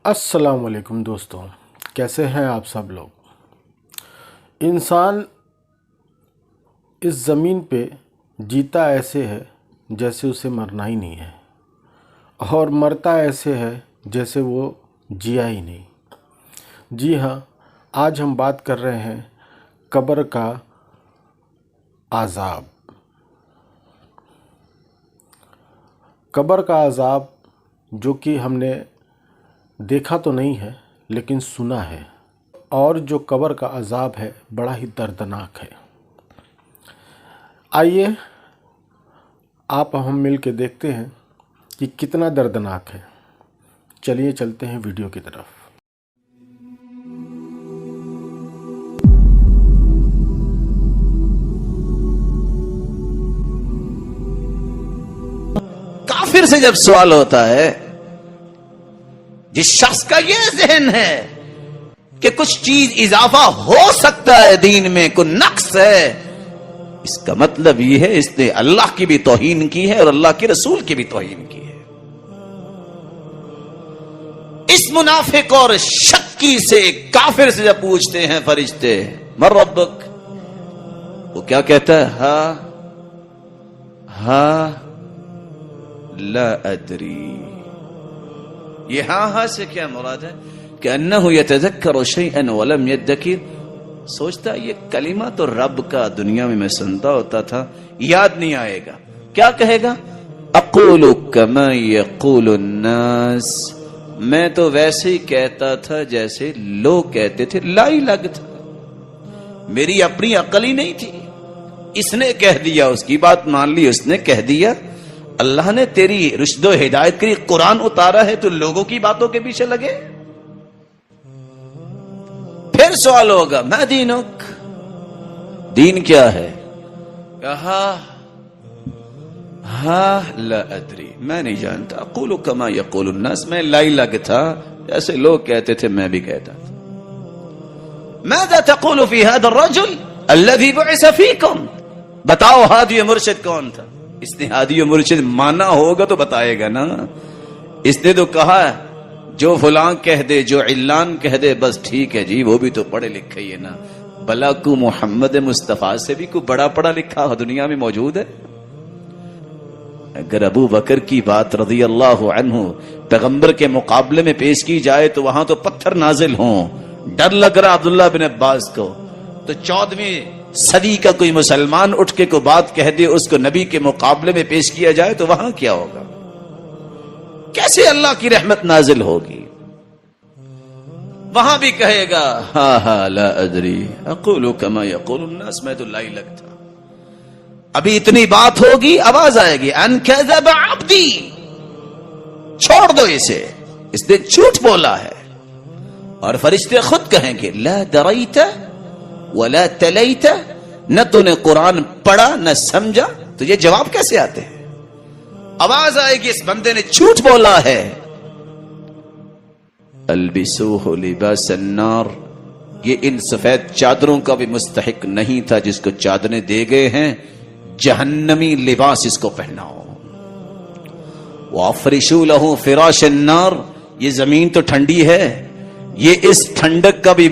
अस्सलाम वालेकुम दोस्तों, कैसे हैं आप सब लोग। इंसान इस ज़मीन पे जीता ऐसे है जैसे उसे मरना ही नहीं है, और मरता ऐसे है जैसे वो जिया ही नहीं। जी हाँ, आज हम बात कर रहे हैं कब्र का अज़ाब। कब्र का अज़ाब जो कि हमने देखा तो नहीं है लेकिन सुना है, और जो कब्र का अज़ाब है बड़ा ही दर्दनाक है। आइए आप हम मिल के देखते हैं कि कितना दर्दनाक है। चलिए चलते हैं वीडियो की तरफ। काफिर से जब सवाल होता है, जिस शख्स का यह ज़हन है कि कुछ चीज इजाफा हो सकता है दीन में, कोई नक्स है, इसका मतलब यह है इसने अल्लाह की भी तौहीन की है और अल्लाह के रसूल की भी तौहीन की है। इस मुनाफिक और शक्की से काफिर से जब पूछते हैं फरिश्ते मर रब्बक, वो क्या कहता है? हा ला अदरी। ये हाँ से क्या मुराद है? कि अन्नहु यतज़क्करु शैअन वलम यद्दकिर। सोचता ये कलिमा तो रब का दुनिया में मैं सुनता होता था, याद नहीं आएगा। क्या कहेगा? अक़ूलु कमा यक़ूलु अन्नास। मैं तो वैसे ही कहता था जैसे लोग कहते थे, लाई लग था, मेरी अपनी अकल ही नहीं थी। इसने कह दिया, उसकी बात मान ली, उसने कह दिया। अल्लाह ने तेरी रुश्दो हिदायत के लिए कुरान उतारा है, तो लोगों की बातों के पीछे लगे। फिर सवाल होगा मैं दीनुक, दीन क्या है? कहा हा ला अदरी, मैं नहीं जानता। अक़ूलु कमा यक़ूलु अन्नास, मैं लाई लग था, जैसे लोग कहते थे मैं भी कहता था। माज़ा तक़ूलु फ़ी हाज़ा अर्रजुल अल्लज़ी बुइस फ़ीकुम। बताओ हादी मुर्शिद कौन था? इसने हादी मुर्शिद माना होगा तो बताएगा ना। इसने तो कहा जो फलां कह दे, जो इल्लान कह दे, बस ठीक है जी, वो भी तो पढ़े लिखे ही है ना। भला को मोहम्मद मुस्तफा से भी कोई बड़ा पढ़ा लिखा दुनिया में मौजूद है? अगर अबू बकर की बात रज़ी अल्लाहु अन्हु पैगंबर के मुकाबले में पेश की जाए तो वहां तो पत्थर नाजिल हों। डर लग रहा अब्दुल्लाह बिन अब्बास को, तो 14वीं सदी का कोई मुसलमान उठ के को बात कह दे, उसको नबी के मुकाबले में पेश किया जाए तो वहां क्या होगा? कैसे अल्लाह की रहमत नाजिल होगी? वहां भी कहेगा हा ला अदरी अक़ूलु कमा यक़ूलु अन्नास, मैं तो लाई लग था। अभी इतनी बात होगी, आवाज आएगी अन कज़ब अब्दी, छोड़ दो इसे, इसने झूठ बोला है। और फरिश्ते खुद कहेंगे ला दरैता वला तलैता, न तूने कुरान पढ़ा न समझा, तो ये जवाब कैसे आते हैं? आवाज आएगी इस बंदे ने झूठ बोला है। अल्बिसूहु लिबासन नार, ये इन सफेद चादरों का भी मुस्तहिक नहीं था जिसको चादरें दे गए हैं, जहन्नमी लिबास इसको पहनाओ। वअफ़रिशू लहू फ़िराशन नार, ये जमीन तो ठंडी है, ये इस ठंडक का भी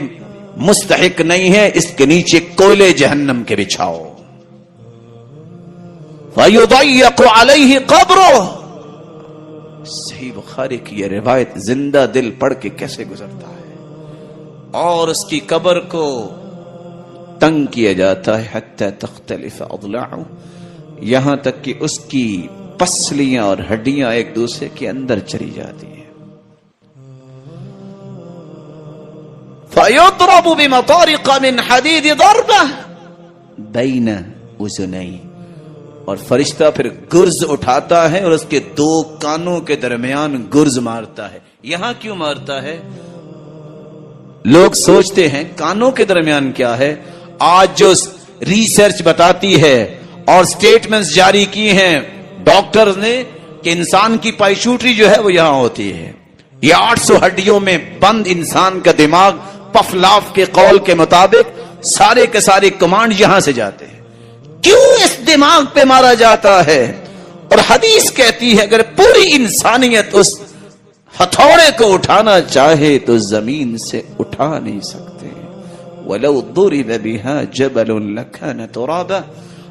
मुस्तहिक नहीं है, इसके नीचे कोयले जहन्नम के बिछाओ। फ़युज़य्यक़ु अलैहि क़ब्रुहु, सही बुखारी की यह रिवायत जिंदा दिल पढ़ के कैसे गुजरता है। और उसकी कब्र को तंग किया जाता है, हत्ता तख्तलिफ़ अज़लाअहु, यहां तक कि उसकी पसलियां और हड्डियां एक दूसरे के अंदर चली जाती है। फ़युद्रबु बिमतारिक़ मिन हदीद ज़रबह बैन उज़ुनैहि, और फरिश्ता फिर गुर्ज उठाता है और उसके दो कानों के दरमियान गुर्ज मारता है। यहां क्यों मारता है? लोग सोचते हैं कानों के दरमियान क्या है। आज जो रिसर्च बताती है और स्टेटमेंट्स जारी की हैं डॉक्टर्स ने कि इंसान की पाइशूटरी जो है वो यहां होती है। ये 800 हड्डियों में बंद इंसान का दिमाग पफलाव के कौल के मुताबिक सारे के सारे कमांड यहां से जाते हैं। क्यों इस दिमाग पे मारा जाता है? और हदीस कहती है अगर पूरी इंसानियत उस हथौड़े को उठाना चाहे तो जमीन से उठा नहीं सकते। वलौ दुरिब बिहा जबलुन लकान तुराबा,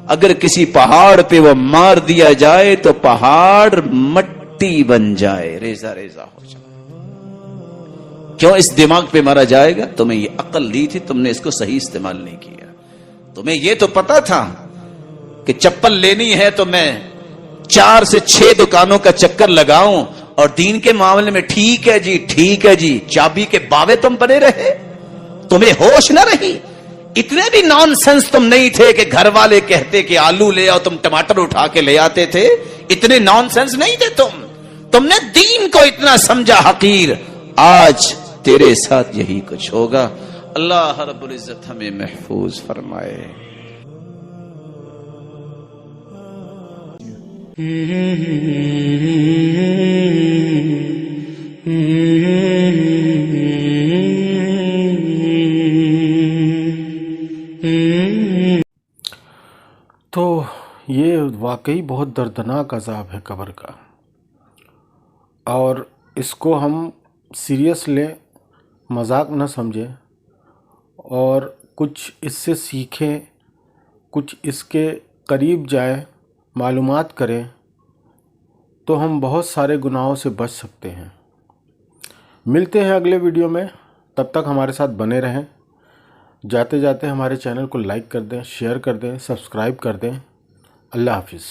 अगर किसी पहाड़ पे वो मार दिया जाए तो पहाड़ मट्टी बन जाए, रेजा रेजा हो जाए। क्यों इस दिमाग पे मारा जाएगा? तुम्हें ये अक्ल दी थी, तुमने इसको सही इस्तेमाल नहीं किया। तुम्हें ये तो पता था कि चप्पल लेनी है तो मैं 4 से 6 दुकानों का चक्कर लगाऊं, और दीन के मामले में ठीक है जी, ठीक है जी, चाबी के बावे तुम बने रहे। तुम्हें होश न रही। इतने भी नॉनसेंस तुम नहीं थे कि घर वाले कहते कि आलू ले आओ, तुम टमाटर उठा के ले आते थे। इतने नॉनसेंस नहीं थे तुम। तुमने दीन को इतना समझा हकीर। आज तेरे साथ यही कुछ होगा। अल्लाह रब्बुल इज्जत हमें महफूज फरमाए। तो ये वाकई बहुत दर्दनाक अजाब है कब्र का, और इसको हम सीरियस लें, मजाक न समझें, और कुछ इससे सीखें, कुछ इसके करीब जाएं, मालूमात करें, तो हम बहुत सारे गुनाहों से बच सकते हैं। मिलते हैं अगले वीडियो में, तब तक हमारे साथ बने रहें। जाते जाते हमारे चैनल को लाइक कर दें, शेयर कर दें, सब्सक्राइब कर दें। अल्लाह हाफिज़।